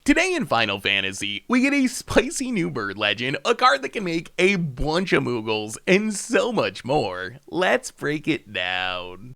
Today in Final Fantasy, we get a spicy new bird legend, a card that can make a bunch of Moogles, and so much more. Let's break it down.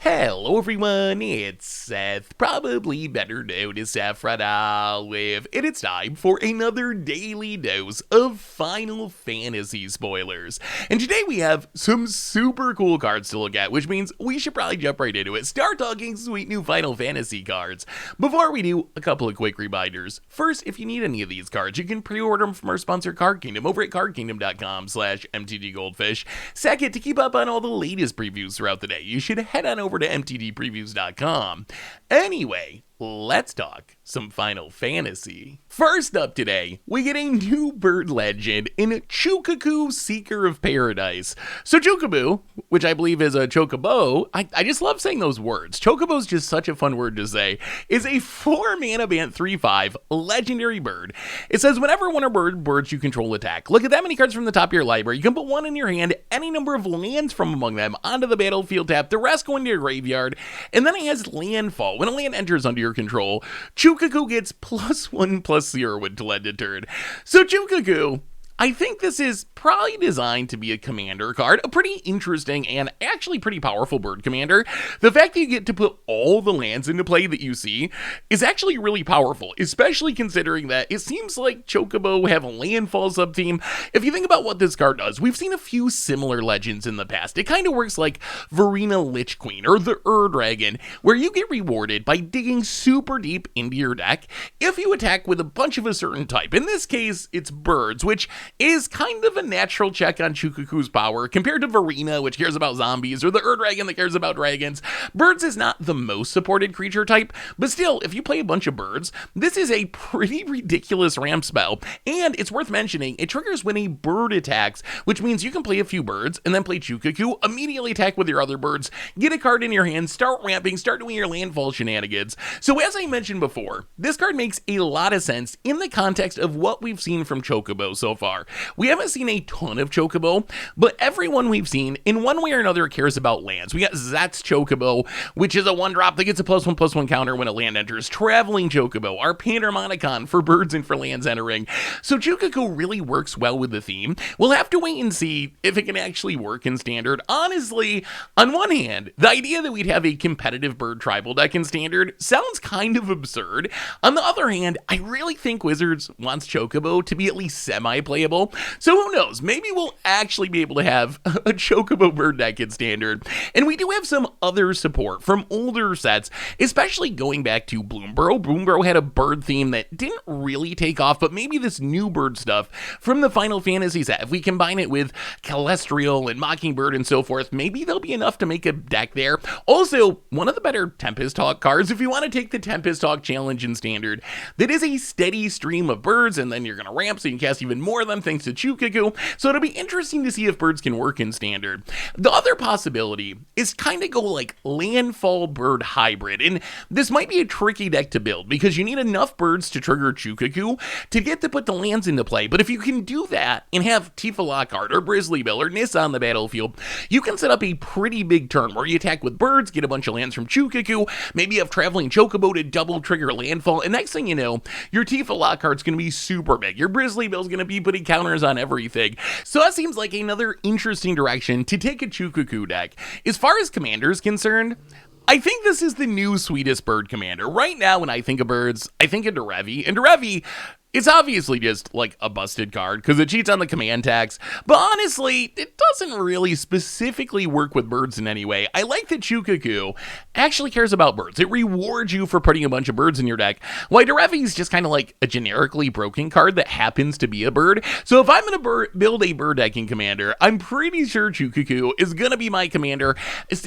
Hello everyone, it's Seth, probably better known as Saffron Olive, and it's time for another daily dose of Final Fantasy spoilers. And today we have some super cool cards to look at, which means we should probably jump right into it. Start talking sweet new Final Fantasy cards. Before we do, a couple of quick reminders. First, if you need any of these cards, you can pre-order them from our sponsor Card Kingdom over at cardkingdom.com/MTGGoldfish. Second, to keep up on all the latest previews throughout the day, you should head on over to MTGpreviews.com. Anyway, let's talk some Final Fantasy. First up today, we get a new bird legend in Chocobo, Seeker of Paradise. So Chocobo, which I believe is a Chocobo, I just love saying those words. Chocobo is just such a fun word to say, is a 4-mana bant 3/5 legendary bird. It says whenever one or birds you control attack, look at that many cards from the top of your library. You can put one in your hand, any number of lands from among them onto the battlefield tap, the rest go into your graveyard, and then it has landfall. When a land enters under your control, Chocobo gets +1/+0 when to land a turn. So Chocobo, I think this is probably designed to be a commander card, a pretty interesting and actually pretty powerful bird commander. The fact that you get to put all the lands into play that you see is actually really powerful, especially considering that it seems like Chocobo have a landfall sub-theme. If you think about what this card does, we've seen a few similar legends in the past. It kind of works like Verena Lich Queen or the Dragon, where you get rewarded by digging super deep into your deck if you attack with a bunch of a certain type. In this case, it's birds, which is kind of a natural check on Chocobo's power compared to Verena, which cares about zombies, or the Dragon that cares about dragons. Birds is not the most supported creature type, but still, if you play a bunch of birds, this is a pretty ridiculous ramp spell, and it's worth mentioning, it triggers when a bird attacks, which means you can play a few birds, and then play Chocobo, immediately attack with your other birds, get a card in your hand, start ramping, start doing your landfall shenanigans. So as I mentioned before, this card makes a lot of sense in the context of what we've seen from Chocobo so far. We haven't seen a ton of Chocobo, but everyone we've seen, in one way or another, cares about lands. We got Zat's Chocobo, which is a 1-drop that gets a +1/+1 counter when a land enters. Traveling Chocobo, our Pandermonicon for birds and for lands entering. So Chocobo really works well with the theme. We'll have to wait and see if it can actually work in Standard. Honestly, on one hand, the idea that we'd have a competitive bird tribal deck in Standard sounds kind of absurd. On the other hand, I really think Wizards wants Chocobo to be at least semi-playable. So who knows, maybe we'll actually be able to have a Chocobo bird deck in Standard. And we do have some other support from older sets, especially going back to Bloomborough. Bloomborough had a bird theme that didn't really take off, but maybe this new bird stuff from the Final Fantasy set, if we combine it with Calestriel and Mockingbird and so forth, maybe there'll be enough to make a deck there. Also, one of the better Tempest Hawk cards, if you want to take the Tempest Hawk challenge in Standard, that is a steady stream of birds, and then you're going to ramp so you can cast even more of them thanks to Chocobo, so it'll be interesting to see if birds can work in Standard. The other possibility is kind of go like landfall bird hybrid, and this might be a tricky deck to build because you need enough birds to trigger Chocobo to get to put the lands into play, but if you can do that and have Tifa Lockhart or Brizzly Bill or Nissa on the battlefield, you can set up a pretty big turn where you attack with birds, get a bunch of lands from Chocobo, maybe you have Traveling Chocobo to double trigger landfall, and next thing you know, your Tifa Lockhart's going to be super big, your Brizzly Bill's going to be putting counters on everything. So that seems like another interesting direction to take a Chocobo deck. As far as commander is concerned, I think this is the new sweetest bird commander. Right now, when I think of birds, I think of Derevi, and Derevi, it's obviously just like a busted card because it cheats on the command tax, but honestly, it doesn't really specifically work with birds in any way. I like that Chocobo actually cares about birds. It rewards you for putting a bunch of birds in your deck, while Derevi is just kind of like a generically broken card that happens to be a bird. So if I'm going to build a bird decking commander, I'm pretty sure Chocobo is going to be my commander,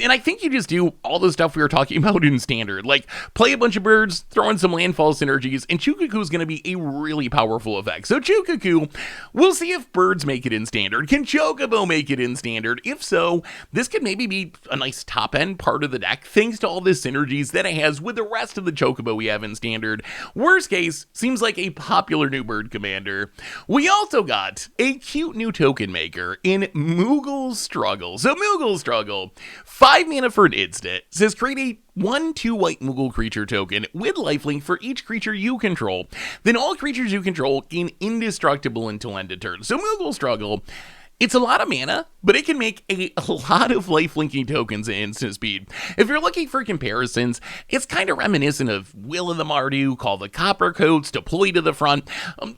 and I think you just do all the stuff we were talking about in Standard, like play a bunch of birds, throw in some landfall synergies, and Chocobo is going to be a really powerful effect. So Chocobo, we'll see if birds make it in Standard. Can Chocobo make it in Standard? If so, this could maybe be a nice top-end part of the deck, thanks to all the synergies that it has with the rest of the Chocobo we have in Standard. Worst case, seems like a popular new bird commander. We also got a cute new token maker in Moogle Struggle. So Moogle Struggle, 5 mana for an instant, says create a 1/2 white Moogle creature token with lifelink for each creature you control. Then all creatures you control gain indestructible until end of turn. So Moogle Struggle, it's a lot of mana, but it can make a lot of lifelinking tokens at instant speed. If you're looking for comparisons, it's kind of reminiscent of Will of the Mardu, Call the Copper Coats, Deploy to the Front,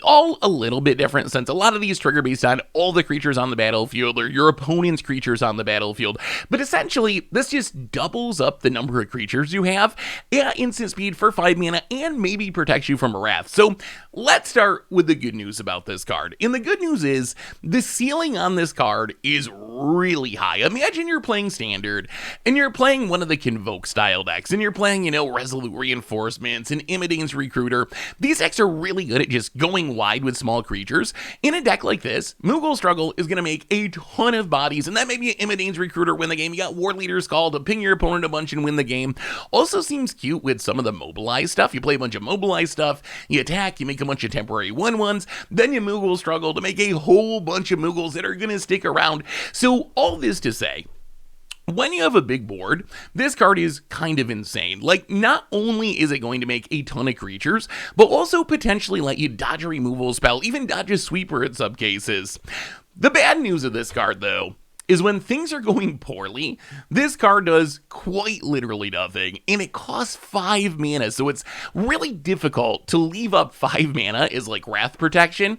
all a little bit different since a lot of these trigger based on all the creatures on the battlefield or your opponent's creatures on the battlefield. But essentially, this just doubles up the number of creatures you have at instant speed for 5 mana and maybe protects you from a wrath. So let's start with the good news about this card. And the good news is the ceiling on this card is really high. Imagine you're playing Standard and you're playing one of the Convoke style decks and you're playing, Resolute Reinforcements and Imidane's Recruiter. These decks are really good at just going wide with small creatures. In a deck like this, Moogle Struggle is going to make a ton of bodies, and that may be an Imidane's Recruiter win the game. You got War Leader's Call to ping your opponent a bunch and win the game. Also seems cute with some of the mobilize stuff. You play a bunch of mobilize stuff, you attack, you make a bunch of temporary 1/1s, then you Moogle Struggle to make a whole bunch of Moogles that are going to stick around. So all this to say, when you have a big board, this card is kind of insane. Like, not only is it going to make a ton of creatures, but also potentially let you dodge a removal spell, even dodge a sweeper in some cases. The bad news of this card, though, is when things are going poorly, this card does quite literally nothing, and it costs 5 mana, so it's really difficult to leave up 5 mana as like Wrath Protection.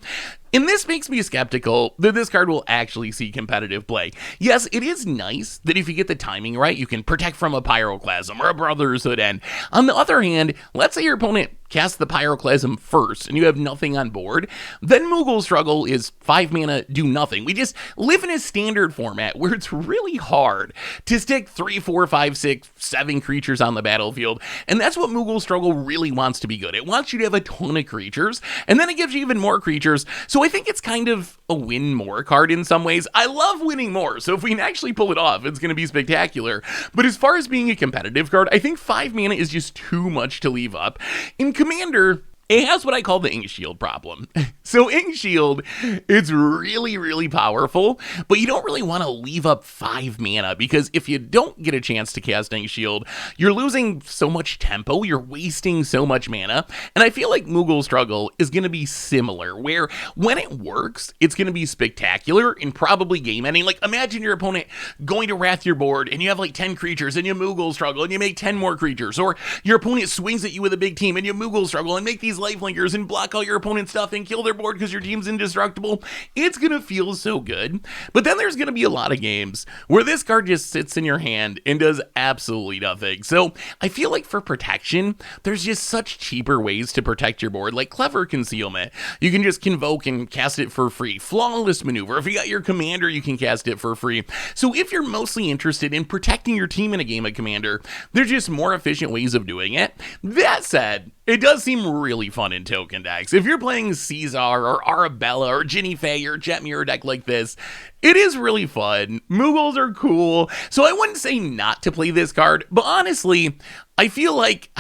And this makes me skeptical that this card will actually see competitive play. Yes, it is nice that if you get the timing right, you can protect from a Pyroclasm or a Brotherhood End. On the other hand, let's say your opponent casts the Pyroclasm first and you have nothing on board, then Moogle Struggle is 5 mana, do nothing. We just live in a Standard format where it's really hard to stick 3, 4, 5, 6, 7 creatures on the battlefield, and that's what Moogle Struggle really wants to be good. It wants you to have a ton of creatures, and then it gives you even more creatures. So I think it's kind of a win more card in some ways. I love winning more, so if we can actually pull it off, it's going to be spectacular. But as far as being a competitive card, I think 5 mana is just too much to leave up. In Commander, it has what I call the Ink Shield problem. So Ink Shield, it's really, really powerful, but you don't really want to leave up 5 mana because if you don't get a chance to cast Ink Shield, you're losing so much tempo, you're wasting so much mana, and I feel like Moogle Struggle is going to be similar, where when it works, it's going to be spectacular and probably game-ending. Like, imagine your opponent going to Wrath your board, and you have like 10 creatures, and you Moogle Struggle, and you make 10 more creatures, or your opponent swings at you with a big team, and you Moogle Struggle, and make these lifelinkers and block all your opponent's stuff and kill their board because your team's indestructible. It's gonna feel so good. But then there's gonna be a lot of games where this card just sits in your hand and does absolutely nothing. So I feel like for protection, there's just such cheaper ways to protect your board, like Clever Concealment. You can just Convoke and cast it for free. Flawless Maneuver. If you got your Commander, you can cast it for free. So if you're mostly interested in protecting your team in a game of Commander, there's just more efficient ways of doing it. That said, it does seem really fun in token decks. If you're playing Caesar or Arabella or Ginny Faye or Jet Mirror deck like this, it is really fun. Moogles are cool, so I wouldn't say not to play this card, but honestly, I feel like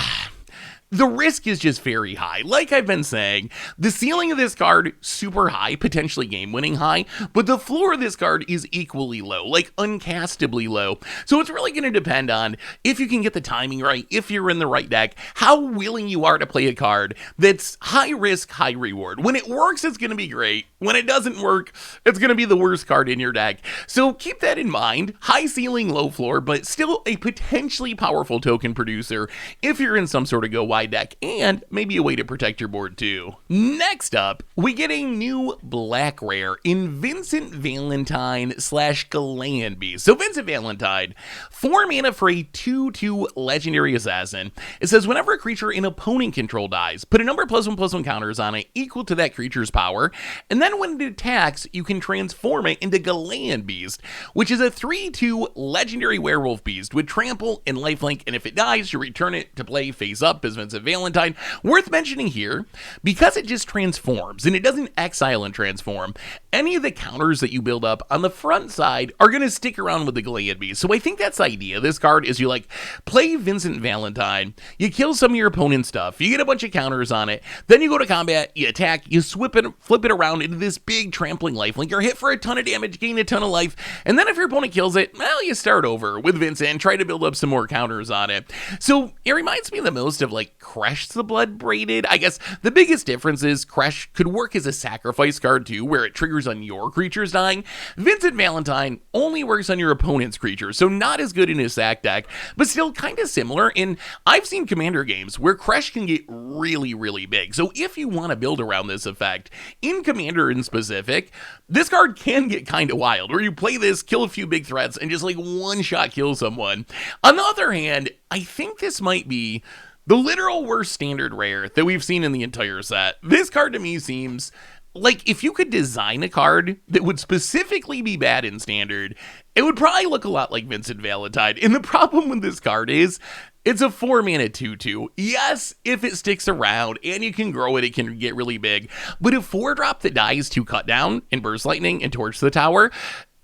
the risk is just very high. Like I've been saying, the ceiling of this card, super high, potentially game-winning high, but the floor of this card is equally low, like uncastably low. So it's really going to depend on if you can get the timing right, if you're in the right deck, how willing you are to play a card that's high risk, high reward. When it works, it's going to be great. When it doesn't work, it's going to be the worst card in your deck. So keep that in mind. High ceiling, low floor, but still a potentially powerful token producer if you're in some sort of go wide deck, and maybe a way to protect your board too. Next up, we get a new black rare in Vincent Valentine / Gland Beast. So Vincent Valentine, 4 mana for a 2/2 legendary assassin. It says whenever a creature in opponent control dies, put a number of +1/+1 counters on it equal to that creature's power, and then when it attacks, you can transform it into Gland Beast, which is a 3/2 legendary werewolf beast with trample and lifelink, and if it dies, you return it to play face up as Vincent Valentine. Worth mentioning here, because it just transforms and it doesn't exile and transform, any of the counters that you build up on the front side are going to stick around with the Gland Beast. So I think that's the idea. This card is you like play Vincent Valentine, you kill some of your opponent's stuff, you get a bunch of counters on it, then you go to combat, you attack, you flip it around into this big trampling lifelink. You're hit for a ton of damage, gain a ton of life, and then if your opponent kills it, well, you start over with Vincent and try to build up some more counters on it. So it reminds me the most of like Kresh the Blood Braided. I guess the biggest difference is Kresh could work as a sacrifice card too, where it triggers on your creatures dying. Vincent Valentine only works on your opponent's creatures, so not as good in his sack deck, but still kind of similar. And I've seen Commander games where Kresh can get really, really big. So if you want to build around this effect, in Commander in specific, this card can get kind of wild, where you play this, kill a few big threats, and just like one-shot kill someone. On the other hand, I think this might be the literal worst standard rare that we've seen in the entire set. This card to me seems like if you could design a card that would specifically be bad in standard, it would probably look a lot like Vincent Valentine. And the problem with this card is it's a 4-mana 2/2. Yes, if it sticks around and you can grow it, it can get really big. But a 4-drop that dies to cut down and burst lightning and torch the tower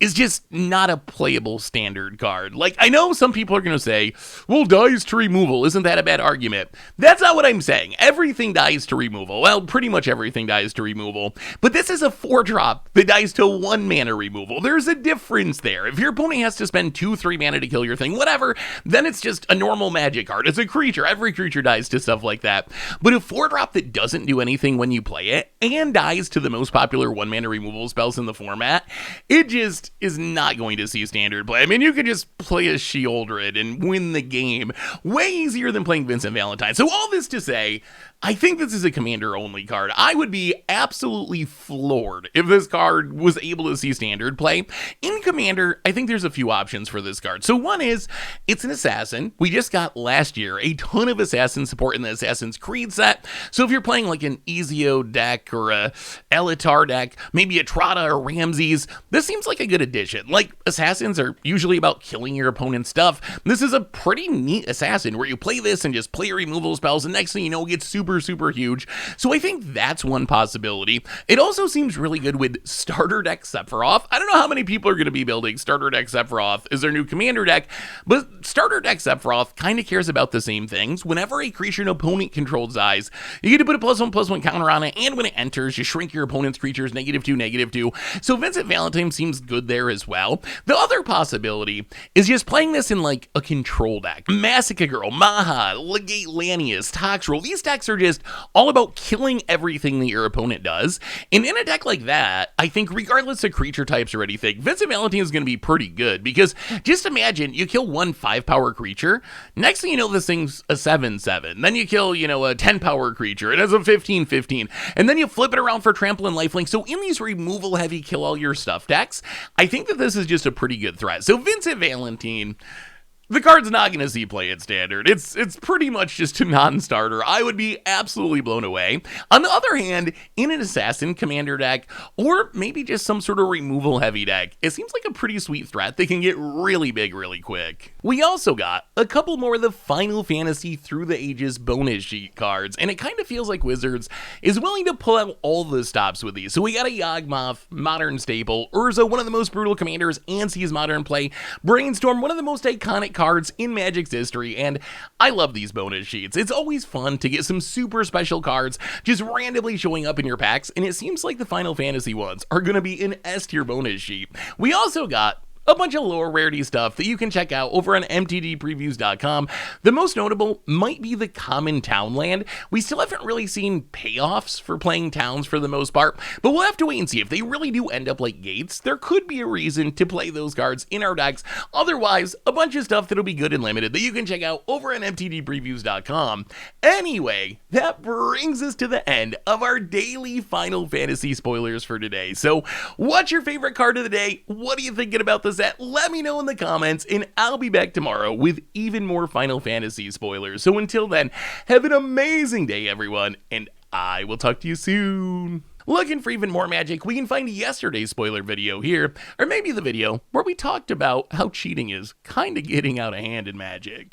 is just not a playable standard card. Like, I know some people are going to say, well, dies to removal, isn't that a bad argument? That's not what I'm saying. Everything dies to removal. Well, pretty much everything dies to removal. But this is a 4-drop that dies to 1-mana removal. There's a difference there. If your opponent has to spend 2-3 mana to kill your thing, whatever, then it's just a normal magic card. It's a creature. Every creature dies to stuff like that. But a 4-drop that doesn't do anything when you play it and dies to the most popular 1-mana removal spells in the format, it just is not going to see standard play. I mean, you could just play a Sheoldred and win the game way easier than playing Vincent Valentine. So all this to say, I think this is a Commander-only card. I would be absolutely floored if this card was able to see standard play. In Commander, I think there's a few options for this card. So one is, it's an Assassin. We just got last year a ton of Assassin support in the Assassin's Creed set. So if you're playing like an Ezio deck or a Elatar deck, maybe a Trotta or Ramses, this seems like a good addition. Like, Assassins are usually about killing your opponent's stuff. This is a pretty neat Assassin where you play this and just play your removal spells, and next thing you know, it gets super huge. So I think that's one possibility. It also seems really good with starter deck Sephiroth. I don't know how many people are going to be building starter deck Sephiroth as their new Commander deck, but starter deck Sephiroth kind of cares about the same things. Whenever a creature an opponent controls dies, you get to put a +1/+1 counter on it, and when it enters, you shrink your opponent's creatures -2/-2. So Vincent Valentine seems good there as well. The other possibility is just playing this in like a control deck. Massacre Girl, Maha, Legate Lanius, Toxrill. These decks are just all about killing everything that your opponent does. And in a deck like that, I think regardless of creature types or anything, Vincent Valentine is going to be pretty good, because just imagine you kill one 5-power creature, next thing you know, this thing's a 7/7. Then you kill, you know, a 10-power creature, it has a 15/15, and then you flip it around for trample and lifelink. So in these removal heavy kill all your stuff decks, I think that this is just a pretty good threat. So Vincent Valentine, the card's not going to see play at standard. It's pretty much just a non-starter. I would be absolutely blown away. On the other hand, in an Assassin Commander deck, or maybe just some sort of removal heavy deck, it seems like a pretty sweet threat that can get really big really quick. We also got a couple more of the Final Fantasy Through the Ages bonus sheet cards, and it kind of feels like Wizards is willing to pull out all the stops with these. So we got a Yawgmoth, modern staple, Urza, one of the most brutal commanders and sees modern play, Brainstorm, one of the most iconic cards in Magic's history, and I love these bonus sheets. It's always fun to get some super special cards just randomly showing up in your packs, and it seems like the Final Fantasy ones are going to be an S-tier bonus sheet. We also got a bunch of lower rarity stuff that you can check out over on MTGPreviews.com. The most notable might be the common Townland. We still haven't really seen payoffs for playing towns for the most part, but we'll have to wait and see. If they really do end up like Gates, there could be a reason to play those cards in our decks. Otherwise, a bunch of stuff that'll be good and limited that you can check out over on MTGPreviews.com. Anyway, that brings us to the end of our daily Final Fantasy spoilers for today. So, what's your favorite card of the day? What are you thinking about this set? Let me know in the comments, and I'll be back tomorrow with even more Final Fantasy spoilers. So until then, have an amazing day, everyone, and I will talk to you soon. Looking for even more magic? We can find yesterday's spoiler video here, or maybe the video where we talked about how cheating is kind of getting out of hand in Magic.